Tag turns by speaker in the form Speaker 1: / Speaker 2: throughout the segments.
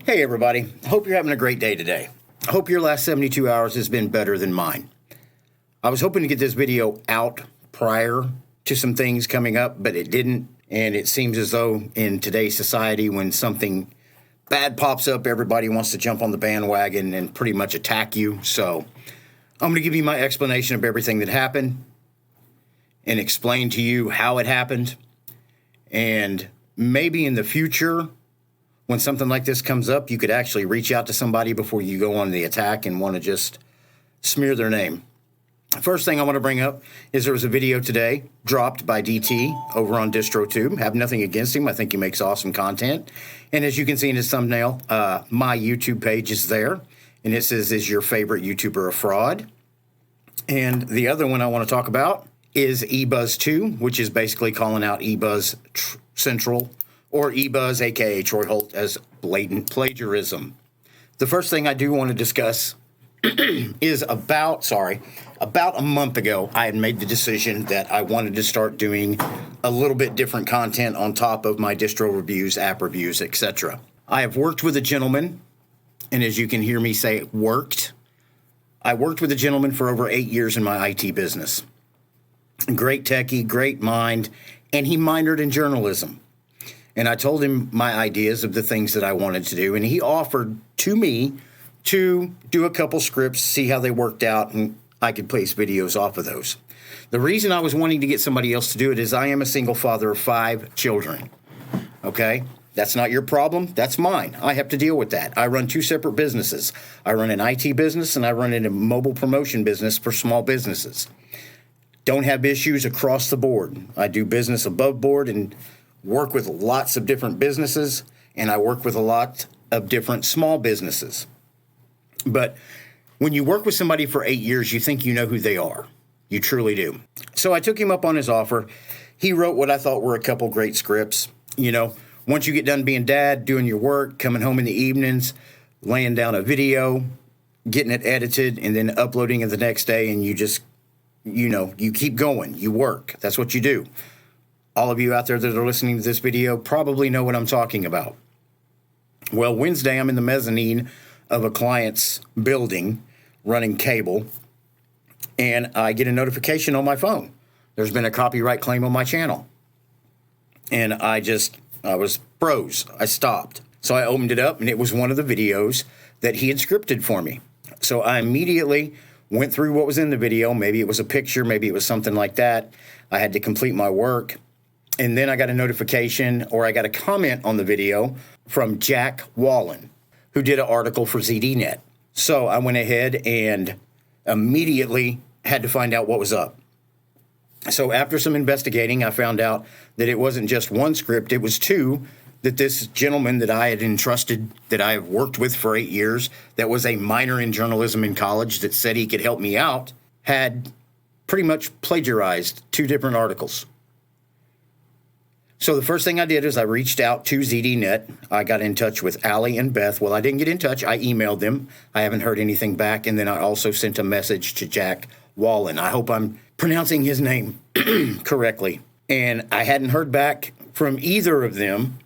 Speaker 1: Hey everybody, hope you're having a great day today. I hope your last 72 hours has been better than mine. I was hoping to get this video out prior to some things coming up, but it didn't. And it seems as though in today's society, when something bad pops up, everybody wants to jump on the bandwagon and pretty much attack you. So I'm going to give you my explanation of everything that happened and explain to you how it happened. And maybe in the future, when something like this comes up, you could actually reach out to somebody before you go on the attack and want to just smear their name. First thing I want to bring up is there was a video today dropped by DT over on DistroTube. Have nothing against him. I think he makes awesome content. And as you can see in his thumbnail, my YouTube page is there. And it says, is your favorite YouTuber a fraud? And the other one I want to talk about is Ebuzz 2, which is basically calling out Ebuzz Central, or Ebuzz, a.k.a. Troy Holt, as blatant plagiarism. The first thing I do want to discuss is about a month ago, I had made the decision that I wanted to start doing a little bit different content on top of my distro reviews, app reviews, etc. I have worked with a gentleman, and as you can hear me say, I worked with a gentleman for over 8 years in my IT business. Great techie, great mind, and he minored in journalism. And I told him my ideas of the things that I wanted to do, and he offered to me to do a couple scripts, see how they worked out, and I could place videos off of those. The reason I was wanting to get somebody else to do it is I am a single father of 5 children, okay? That's not your problem. That's mine. I have to deal with that. I run 2 separate businesses. I run an IT business, and I run a mobile promotion business for small businesses. Don't have issues across the board. I do business above board and work with lots of different businesses, and I work with a lot of different small businesses. But when you work with somebody for 8 years, you think you know who they are. You truly do. So I took him up on his offer. He wrote what I thought were a couple great scripts. You know, once you get done being dad, doing your work, coming home in the evenings, laying down a video, getting it edited, and then uploading it the next day, and you just, you keep going. You work. That's what you do. All of you out there that are listening to this video probably know what I'm talking about. Well, Wednesday, I'm in the mezzanine of a client's building running cable, and I get a notification on my phone. There's been a copyright claim on my channel. And I was froze. I stopped. So I opened it up, and it was one of the videos that he had scripted for me. So I immediately went through what was in the video. Maybe it was a picture. Maybe it was something like that. I had to complete my work. And then I got a notification, or I got a comment on the video from Jack Wallen, who did an article for ZDNet. So I went ahead and immediately had to find out what was up. So after some investigating, I found out that it wasn't just one script, it was 2 that this gentleman that I had entrusted, that I have worked with for 8 years, that was a minor in journalism in college, that said he could help me out, had pretty much plagiarized 2 different articles. So the first thing I did is I reached out to ZDNet. I got in touch with Allie and Beth. Well, I didn't get in touch. I emailed them. I haven't heard anything back. And then I also sent a message to Jack Wallen. I hope I'm pronouncing his name correctly. And I hadn't heard back from either of them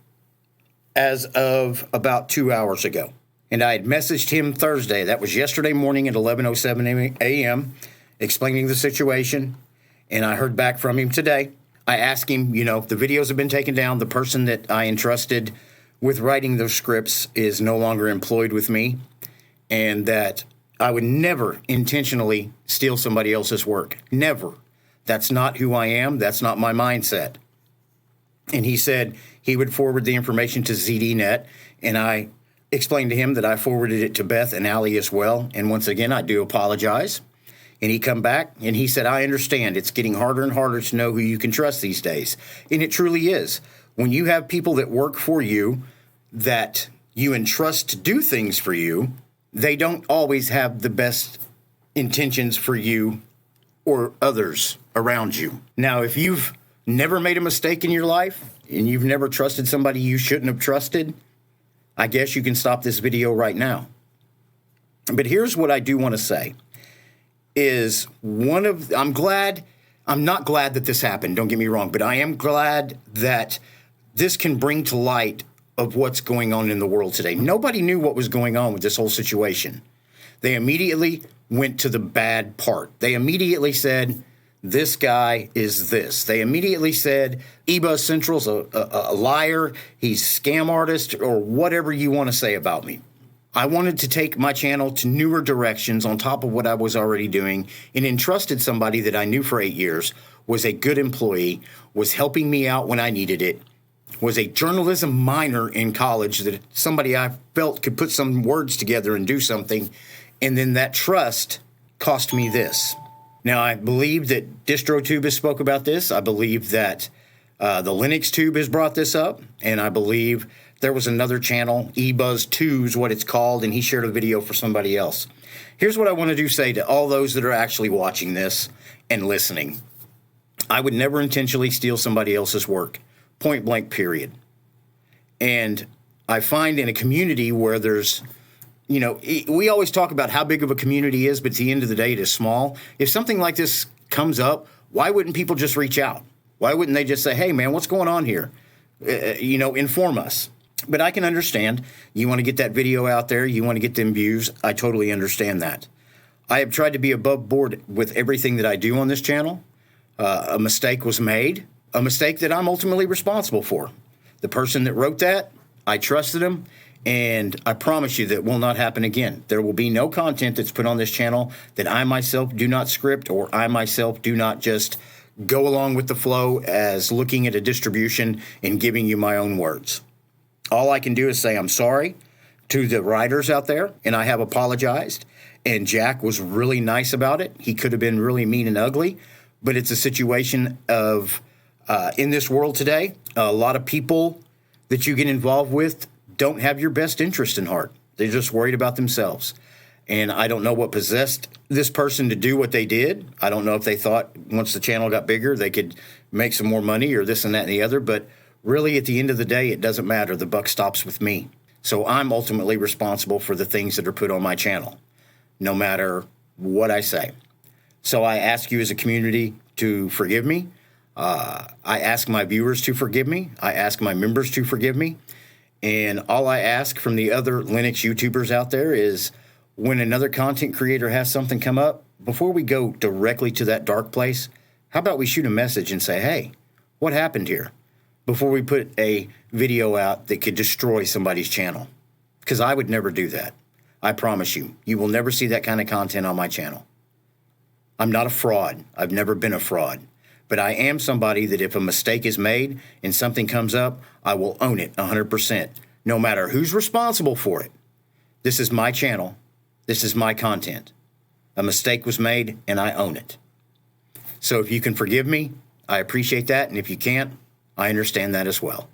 Speaker 1: as of about 2 hours ago. And I had messaged him Thursday. That was yesterday morning at 11:07 a.m., explaining the situation. And I heard back from him today. I asked him, the videos have been taken down. The person that I entrusted with writing those scripts is no longer employed with me, and that I would never intentionally steal somebody else's work. Never. That's not who I am. That's not my mindset. And he said he would forward the information to ZDNet, and I explained to him that I forwarded it to Beth and Allie as well. And once again, I do apologize. And he come back, and he said, I understand. It's getting harder and harder to know who you can trust these days. And it truly is. When you have people that work for you, that you entrust to do things for you, they don't always have the best intentions for you or others around you. Now, if you've never made a mistake in your life, and you've never trusted somebody you shouldn't have trusted, I guess you can stop this video right now. But here's what I do want to say. I'm not glad that this happened, don't get me wrong, but I am glad that this can bring to light of what's going on in the world today. Nobody knew what was going on with this whole situation. They immediately went to the bad part. They immediately said, this guy is this. They immediately said, Ebuzz Central's a liar, he's a scam artist, or whatever you want to say about me. I wanted to take my channel to newer directions on top of what I was already doing, and entrusted somebody that I knew for 8 years, was a good employee, was helping me out when I needed it, was a journalism minor in college, that somebody I felt could put some words together and do something, and then that trust cost me this. Now, I believe that DistroTube has spoke about this. I believe that the Linux Tube has brought this up, and I believe there was another channel, Ebuzz 2 is what it's called, and he shared a video for somebody else. Here's what I want to say to all those that are actually watching this and listening. I would never intentionally steal somebody else's work, point blank, period. And I find in a community where there's, you know, we always talk about how big of a community is, but at the end of the day, it is small. If something like this comes up, why wouldn't people just reach out? Why wouldn't they just say, hey, man, what's going on here? Inform us. But I can understand. You want to get that video out there. You want to get them views. I totally understand that. I have tried to be above board with everything that I do on this channel. A mistake was made, a mistake that I'm ultimately responsible for. The person that wrote that, I trusted him, and I promise you that will not happen again. There will be no content that's put on this channel that I myself do not script, or I myself do not just go along with the flow as looking at a distribution and giving you my own words. All I can do is say I'm sorry to the writers out there, and I have apologized. And Jack was really nice about it. He could have been really mean and ugly, but it's a situation of, in this world today, a lot of people that you get involved with don't have your best interest in heart. They're just worried about themselves. And I don't know what possessed this person to do what they did. I don't know if they thought once the channel got bigger, they could make some more money or this and that and the other, but really, at the end of the day, it doesn't matter. The buck stops with me. So I'm ultimately responsible for the things that are put on my channel, no matter what I say. So I ask you as a community to forgive me. I ask my viewers to forgive me. I ask my members to forgive me. And all I ask from the other Linux YouTubers out there is when another content creator has something come up, before we go directly to that dark place, how about we shoot a message and say, hey, what happened here? Before we put a video out that could destroy somebody's channel. Because I would never do that. I promise you, you will never see that kind of content on my channel. I'm not a fraud. I've never been a fraud. But I am somebody that if a mistake is made and something comes up, I will own it 100%, no matter who's responsible for it. This is my channel. This is my content. A mistake was made, and I own it. So if you can forgive me, I appreciate that. And if you can't, I understand that as well.